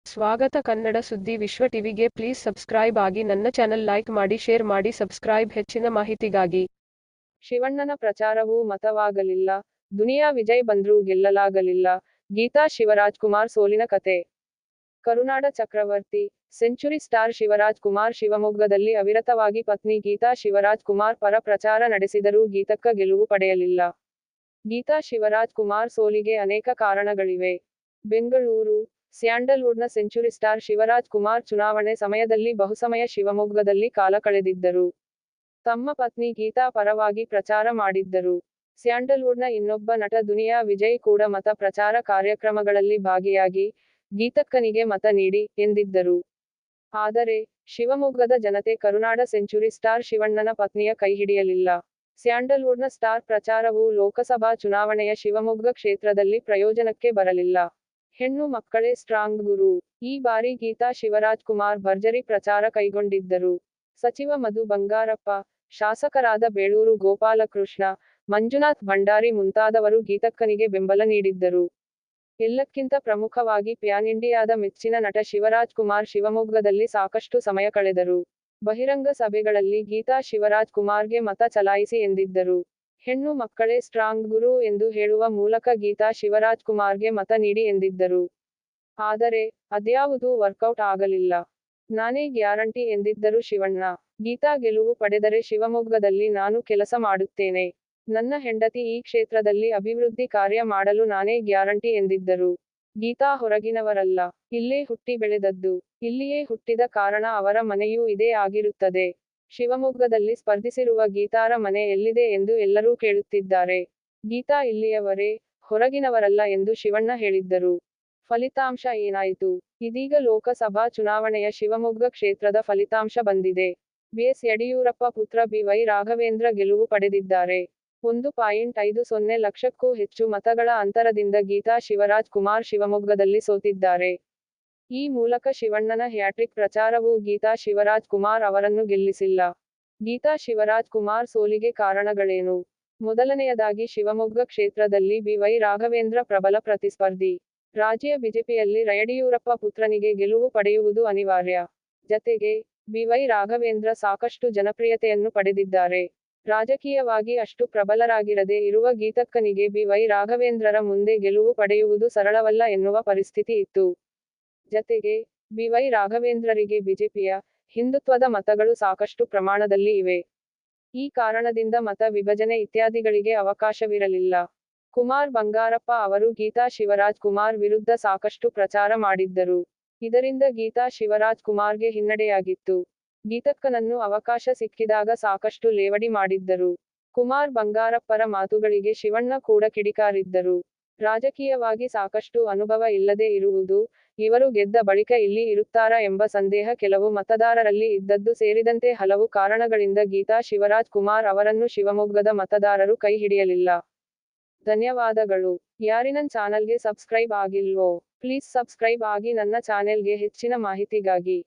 ಸ್ವಾಗತ ಕನ್ನಡ ಸುದ್ದಿ ವಿಶ್ವ ಟಿವಿಗೆ ಪ್ಲೀಸ್ ಸಬ್ಸ್ಕ್ರೈಬ್ ಆಗಿ ನನ್ನ ಚಾನೆಲ್ ಲೈಕ್ ಮಾಡಿ ಶೇರ್ ಮಾಡಿ ಸಬ್ಸ್ಕ್ರೈಬ್ ಹೆಚ್ಚಿನ ಮಾಹಿತಿಗಾಗಿ. ಶಿವಣ್ಣನ ಪ್ರಚಾರವೂ ಮತವಾಗಲಿಲ್ಲ, ದುನಿಯಾ ವಿಜಯ್ ಬಂದ್ರೂ ಗೆಲ್ಲಲಾಗಲಿಲ್ಲ, ಗೀತಾ ಶಿವರಾಜ್ ಕುಮಾರ್ ಸೋಲಿನ ಕತೆ. ಕರುನಾಡ ಚಕ್ರವರ್ತಿ, ಸೆಂಚುರಿ ಸ್ಟಾರ್ ಶಿವರಾಜ್ ಕುಮಾರ್ ಶಿವಮೊಗ್ಗದಲ್ಲಿ ಅವಿರತವಾಗಿ ಪತ್ನಿ ಗೀತಾ ಶಿವರಾಜ್ ಕುಮಾರ್ ಪರ ಪ್ರಚಾರ ನಡೆಸಿದರೂ ಗೀತಕ್ಕ ಗೆಲುವು ಪಡೆಯಲಿಲ್ಲ. ಗೀತಾ ಶಿವರಾಜ್ ಕುಮಾರ್ ಸೋಲಿಗೆ ಅನೇಕ ಕಾರಣಗಳಿವೆ. ಬೆಂಗಳೂರು, ಸ್ಯಾಂಡಲ್ವುಡ್ನ ಸೆಂಚುರಿ ಸ್ಟಾರ್ ಶಿವರಾಜ್ ಕುಮಾರ್ ಚುನಾವಣೆ ಸಮಯದಲ್ಲಿ ಬಹುಸಮಯ ಶಿವಮೊಗ್ಗದಲ್ಲಿ ಕಾಲ ಕಳೆದಿದ್ದರು. ತಮ್ಮ ಪತ್ನಿ ಗೀತಾ ಪರವಾಗಿ ಪ್ರಚಾರ ಮಾಡಿದ್ದರು. ಸ್ಯಾಂಡಲ್ವುಡ್ನ ಇನ್ನೊಬ್ಬ ನಟ ದುನಿಯಾ ವಿಜಯ್ ಕೂಡ ಮತ ಪ್ರಚಾರ ಕಾರ್ಯಕ್ರಮಗಳಲ್ಲಿ ಭಾಗಿಯಾಗಿ, ಗೀತಕ್ಕನಿಗೆ ಮತ ನೀಡಿ ಎಂದಿದ್ದರು. ಆದರೆ, ಶಿವಮೊಗ್ಗದ ಜನತೆ ಕರುನಾಡ ಸೆಂಚುರಿ ಸ್ಟಾರ್ ಶಿವಣ್ಣನ ಪತ್ನಿಯ ಕೈಹಿಡಿಯಲಿಲ್ಲ. ಸ್ಯಾಂಡಲ್ವುಡ್ನ ಸ್ಟಾರ್ ಪ್ರಚಾರವು ಲೋಕಸಭಾ ಚುನಾವಣೆಯ ಶಿವಮೊಗ್ಗ ಕ್ಷೇತ್ರದಲ್ಲಿ ಪ್ರಯೋಜನಕ್ಕೆ ಬರಲಿಲ್ಲ. ಹೆಣ್ಣು ಮಕ್ಕಳೇ ಸ್ಟ್ರಾಂಗ್ ಗುರು. ಈ ಬಾರಿ ಗೀತಾ ಶಿವರಾಜ್ ಕುಮಾರ್ ಭರ್ಜರಿ ಪ್ರಚಾರ ಕೈಗೊಂಡಿದ್ದರು. ಸಚಿವ ಮಧು ಬಂಗಾರಪ್ಪ, ಶಾಸಕರಾದ ಬೇಳೂರು ಗೋಪಾಲಕೃಷ್ಣ, ಮಂಜುನಾಥ್ ಭಂಡಾರಿ ಮುಂತಾದವರು ಗೀತಕ್ಕನಿಗೆ ಬೆಂಬಲ ನೀಡಿದ್ದರು. ಎಲ್ಲಕ್ಕಿಂತ ಪ್ರಮುಖವಾಗಿ ಪ್ಯಾನ್ ಇಂಡಿಯಾದ ಮೆಚ್ಚಿನ ನಟ ಶಿವರಾಜ್ ಕುಮಾರ್ ಶಿವಮೊಗ್ಗದಲ್ಲಿ ಸಾಕಷ್ಟು ಸಮಯ ಕಳೆದರು. ಬಹಿರಂಗ ಸಭೆಗಳಲ್ಲಿ ಗೀತಾ ಶಿವರಾಜ್ ಕುಮಾರ್ಗೆ ಮತ ಚಲಾಯಿಸಿ ಎಂದಿದ್ದರು. ಹೆಣ್ಣು ಮಕ್ಕಳೇ ಸ್ಟ್ರಾಂಗ್ ಗುರು ಎಂದು ಹೇಳುವ ಮೂಲಕ ಗೀತಾ ಶಿವರಾಜ್ ಕುಮಾರ್ಗೆ ಮತ ನೀಡಿ ಎಂದಿದ್ದರು. ಆದರೆ, ಅದ್ಯಾವುದೂ ವರ್ಕೌಟ್ ಆಗಲಿಲ್ಲ. ನಾನೇ ಗ್ಯಾರಂಟಿ ಎಂದಿದ್ದರು ಶಿವಣ್ಣ. ಗೀತಾ ಗೆಲುವು ಪಡೆದರೆ ಶಿವಮೊಗ್ಗದಲ್ಲಿ ನಾನು ಕೆಲಸ ಮಾಡುತ್ತೇನೆ. ನನ್ನ ಹೆಂಡತಿ ಈ ಕ್ಷೇತ್ರದಲ್ಲಿ ಅಭಿವೃದ್ಧಿ ಕಾರ್ಯ ಮಾಡಲು ನಾನೇ ಗ್ಯಾರಂಟಿ ಎಂದಿದ್ದರು. ಗೀತಾ ಹೊರಗಿನವರಲ್ಲ, ಇಲ್ಲೇ ಹುಟ್ಟಿ ಬೆಳೆದದ್ದು. ಇಲ್ಲಿಯೇ ಹುಟ್ಟಿದ ಕಾರಣ ಅವರ ಮನೆಯೂ ಇದೇ ಆಗಿರುತ್ತದೆ. ಶಿವಮೊಗ್ಗದಲ್ಲಿ ಸ್ಪರ್ಧಿಸಿರುವ ಗೀತಾರ ಮನೆ ಎಲ್ಲಿದೆ ಎಂದು ಎಲ್ಲರೂ ಕೇಳುತ್ತಿದ್ದಾರೆ. ಗೀತಾ ಇಲ್ಲಿಯವರೇ, ಹೊರಗಿನವರಲ್ಲ ಎಂದು ಶಿವಣ್ಣ ಹೇಳಿದ್ದರು. ಫಲಿತಾಂಶ ಏನಾಯಿತು? ಇದೀಗ ಲೋಕಸಭಾ ಚುನಾವಣೆಯ ಶಿವಮೊಗ್ಗ ಕ್ಷೇತ್ರದ ಫಲಿತಾಂಶ ಬಂದಿದೆ. ಬಿಎಸ್ ಯಡಿಯೂರಪ್ಪ ಪುತ್ರ ಬಿ. ವೈ. ರಾಘವೇಂದ್ರ ಗೆಲುವು ಪಡೆದಿದ್ದಾರೆ. 1.50 ಲಕ್ಷಕ್ಕೂ ಹೆಚ್ಚು ಮತಗಳ ಅಂತರದಿಂದ ಗೀತಾ ಶಿವರಾಜ್ ಕುಮಾರ್ ಶಿವಮೊಗ್ಗದಲ್ಲಿ ಸೋತಿದ್ದಾರೆ. ಈ ಮೂಲಕ ಶಿವಣ್ಣನ ಹ್ಯಾಟ್ರಿಕ್ ಪ್ರಚಾರವೂ ಗೀತಾ ಶಿವರಾಜ್ ಕುಮಾರ್ ಅವರನ್ನು ಗೆಲ್ಲಿಸಿಲ್ಲ. ಗೀತಾ ಶಿವರಾಜ್ ಕುಮಾರ್ ಸೋಲಿಗೆ ಕಾರಣಗಳೇನು? ಮೊದಲನೆಯದಾಗಿ ಶಿವಮೊಗ್ಗ ಕ್ಷೇತ್ರದಲ್ಲಿ ಬಿ. ವೈ. ರಾಘವೇಂದ್ರ ಪ್ರಬಲ ಪ್ರತಿಸ್ಪರ್ಧಿ. ರಾಜ್ಯ ಬಿಜೆಪಿಯಲ್ಲಿ ಯಡಿಯೂರಪ್ಪ ಪುತ್ರನಿಗೆ ಗೆಲುವು ಪಡೆಯುವುದು ಅನಿವಾರ್ಯ. ಜತೆಗೆ, ಬಿ. ವೈ. ರಾಘವೇಂದ್ರ ಸಾಕಷ್ಟು ಜನಪ್ರಿಯತೆಯನ್ನು ಪಡೆದಿದ್ದಾರೆ. ರಾಜಕೀಯವಾಗಿ ಅಷ್ಟು ಪ್ರಬಲರಾಗಿರದೇ ಇರುವ ಗೀತಕ್ಕನಿಗೆ ಬಿ. ವೈ. ರಾಘವೇಂದ್ರರ ಮುಂದೆ ಗೆಲುವು ಪಡೆಯುವುದು ಸರಳವಲ್ಲ ಎನ್ನುವ ಪರಿಸ್ಥಿತಿ ಇತ್ತು. ಜತೆಗೆ, ಬಿ. ವೈ. ರಾಘವೇಂದ್ರರಿಗೆ ಬಿಜೆಪಿಯ, ಹಿಂದುತ್ವದ ಮತಗಳು ಸಾಕಷ್ಟು ಪ್ರಮಾಣದಲ್ಲಿ ಇವೆ. ಈ ಕಾರಣದಿಂದ ಮತ ವಿಭಜನೆ ಇತ್ಯಾದಿಗಳಿಗೆ ಅವಕಾಶವಿರಲಿಲ್ಲ. ಕುಮಾರ್ ಬಂಗಾರಪ್ಪ ಅವರು ಗೀತಾ ಶಿವರಾಜ್ ಕುಮಾರ್ ವಿರುದ್ಧ ಸಾಕಷ್ಟು ಪ್ರಚಾರ ಮಾಡಿದ್ದರು. ಇದರಿಂದ ಗೀತಾ ಶಿವರಾಜ್ ಕುಮಾರ್ಗೆ ಹಿನ್ನಡೆಯಾಗಿತ್ತು. ಗೀತಕ್ಕನನ್ನು ಅವಕಾಶ ಸಿಕ್ಕಿದಾಗ ಸಾಕಷ್ಟು ಲೇವಡಿ ಮಾಡಿದ್ದರು. ಕುಮಾರ್ ಬಂಗಾರಪ್ಪರ ಮಾತುಗಳಿಗೆ ಶಿವಣ್ಣ ಕೂಡ ಕಿಡಿಕಾರಿದ್ದರು. ರಾಜಕೀಯವಾಗಿ ಸಾಕಷ್ಟು ಅನುಭವ ಇಲ್ಲದೆ ಇರುವುದು, ಇವರು ಗೆದ್ದ ಬಳಿಕ ಇಲ್ಲಿ ಇರುತ್ತಾರಾ ಎಂಬ ಸಂದೇಹ ಕೆಲವು ಮತದಾರರಲ್ಲಿ ಇದ್ದದ್ದು ಸೇರಿದಂತೆ ಹಲವು ಕಾರಣಗಳಿಂದ ಗೀತಾ ಶಿವರಾಜ್ ಕುಮಾರ್ ಅವರನ್ನು ಶಿವಮೊಗ್ಗದ ಮತದಾರರು ಕೈ ಹಿಡಿಯಲಿಲ್ಲ. ಧನ್ಯವಾದಗಳು. ಯಾರಿನನ್ ಚಾನಲ್ಗೆ ಸಬ್ಸ್ಕ್ರೈಬ್ ಆಗಿಲ್ವೋ, ಪ್ಲೀಸ್ ಸಬ್ಸ್ಕ್ರೈಬ್ ಆಗಿ ನನ್ನ ಚಾನೆಲ್ಗೆ ಹೆಚ್ಚಿನ ಮಾಹಿತಿಗಾಗಿ.